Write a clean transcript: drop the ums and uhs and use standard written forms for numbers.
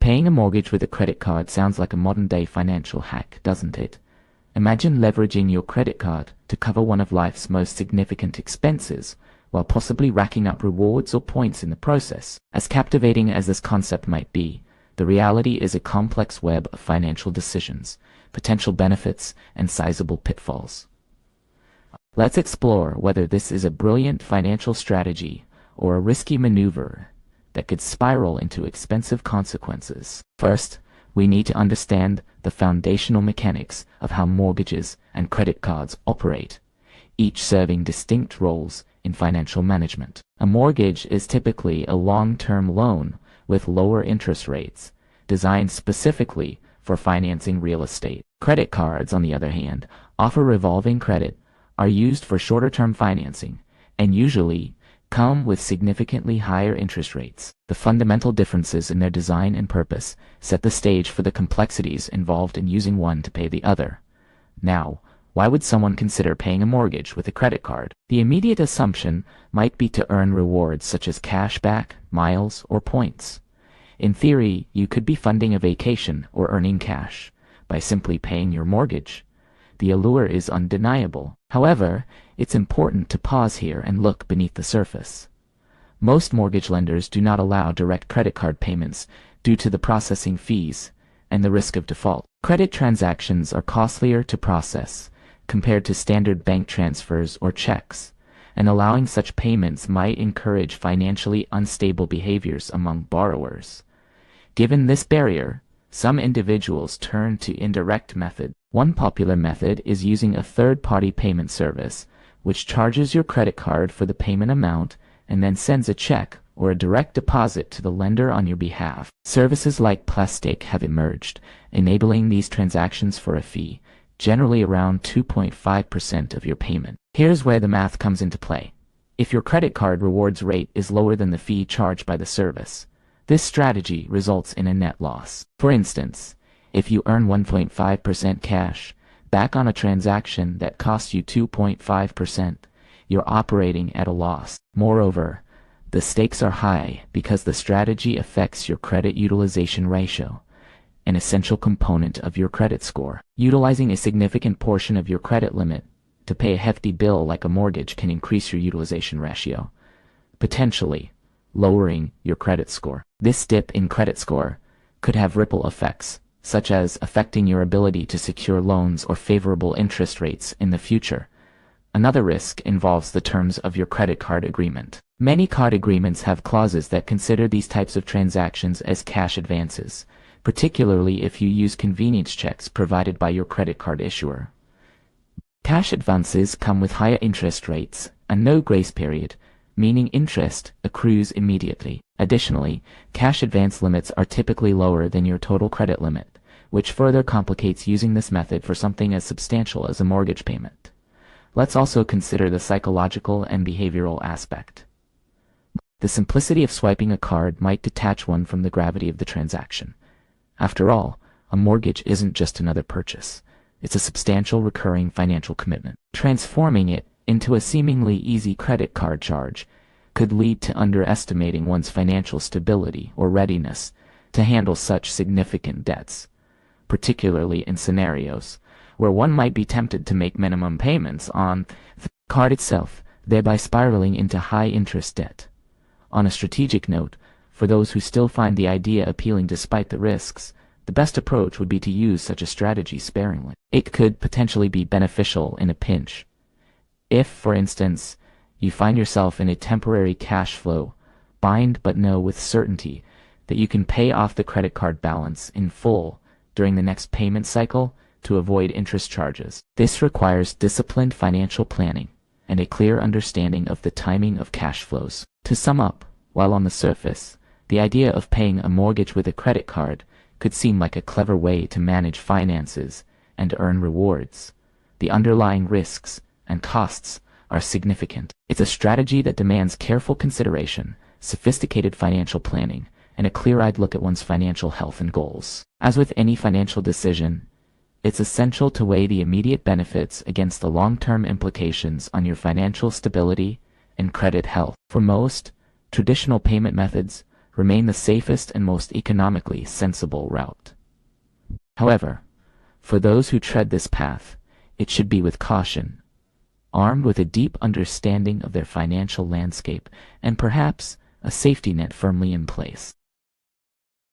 Paying a mortgage with a credit card sounds like a modern-day financial hack, doesn't it? Imagine leveraging your credit card to cover one of life's most significant expenses, while possibly racking up rewards or points in the process. As captivating as this concept might be, the reality is a complex web of financial decisions, potential benefits, and sizable pitfalls. Let's explore whether this is a brilliant financial strategy or a risky maneuver that could spiral into expensive consequences. First, we need to understand the foundational mechanics of how mortgages and credit cards operate, each serving distinct roles in financial management. A mortgage is typically a long-term loan with lower interest rates, designed specifically for financing real estate. Credit cards, on the other hand, offer revolving credit, are used for shorter-term financing, and usually come with significantly higher interest rates. The fundamental differences in their design and purpose set the stage for the complexities involved in using one to pay the other. Now, why would someone consider paying a mortgage with a credit card? The immediate assumption might be to earn rewards such as cash back, miles, or points. In theory, you could be funding a vacation or earning cash by simply paying your mortgage. The allure is undeniable. However, it's important to pause here and look beneath the surface. Most mortgage lenders do not allow direct credit card payments due to the processing fees and the risk of default. Credit transactions are costlier to process compared to standard bank transfers or checks, and allowing such payments might encourage financially unstable behaviors among borrowers. Given this barrier, some individuals turn to indirect methods. One popular method is using a third-party payment service, which charges your credit card for the payment amount and then sends a check or a direct deposit to the lender on your behalf. Services like Plastic have emerged, enabling these transactions for a fee, generally around 2.5% of your payment. Here's where the math comes into play. If your credit card rewards rate is lower than the fee charged by the service, this strategy results in a net loss. For instance, if you earn 1.5% cash back on a transaction that costs you 2.5%, you're operating at a loss. Moreover, the stakes are high because the strategy affects your credit utilization ratio, an essential component of your credit score. Utilizing a significant portion of your credit limit to pay a hefty bill like a mortgage can increase your utilization ratio, potentially lowering your credit score. This dip in credit score could have ripple effects, such as affecting your ability to secure loans or favorable interest rates in the future. Another risk involves the terms of your credit card agreement. Many card agreements have clauses that consider these types of transactions as cash advances, particularly if you use convenience checks provided by your credit card issuer. Cash advances come with higher interest rates and no grace period, meaning interest accrues immediately. Additionally, cash advance limits are typically lower than your total credit limit, which further complicates using this method for something as substantial as a mortgage payment. Let's also consider the psychological and behavioral aspect. The simplicity of swiping a card might detach one from the gravity of the transaction. After all, a mortgage isn't just another purchase. It's a substantial recurring financial commitment. Transforming it into a seemingly easy credit card charge could lead to underestimating one's financial stability or readiness to handle such significant debts, particularly in scenarios where one might be tempted to make minimum payments on the card itself, thereby spiraling into high-interest debt. On a strategic note, for those who still find the idea appealing despite the risks, the best approach would be to use such a strategy sparingly. It could potentially be beneficial in a pinch. If, for instance, you find yourself in a temporary cash flow bind but know with certainty that you can pay off the credit card balance in full during the next payment cycle to avoid interest charges. This requires disciplined financial planning and a clear understanding of the timing of cash flows. To sum up, while on the surface, the idea of paying a mortgage with a credit card could seem like a clever way to manage finances and earn rewards, the underlying risks and costs are significant. It's a strategy that demands careful consideration, sophisticated financial planning, and a clear-eyed look at one's financial health and goals. As with any financial decision, it's essential to weigh the immediate benefits against the long-term implications on your financial stability and credit health. For most traditional payment methods, remain the safest and most economically sensible route. However, for those who tread this path, it should be with caution, armed with a deep understanding of their financial landscape and perhaps a safety net firmly in place.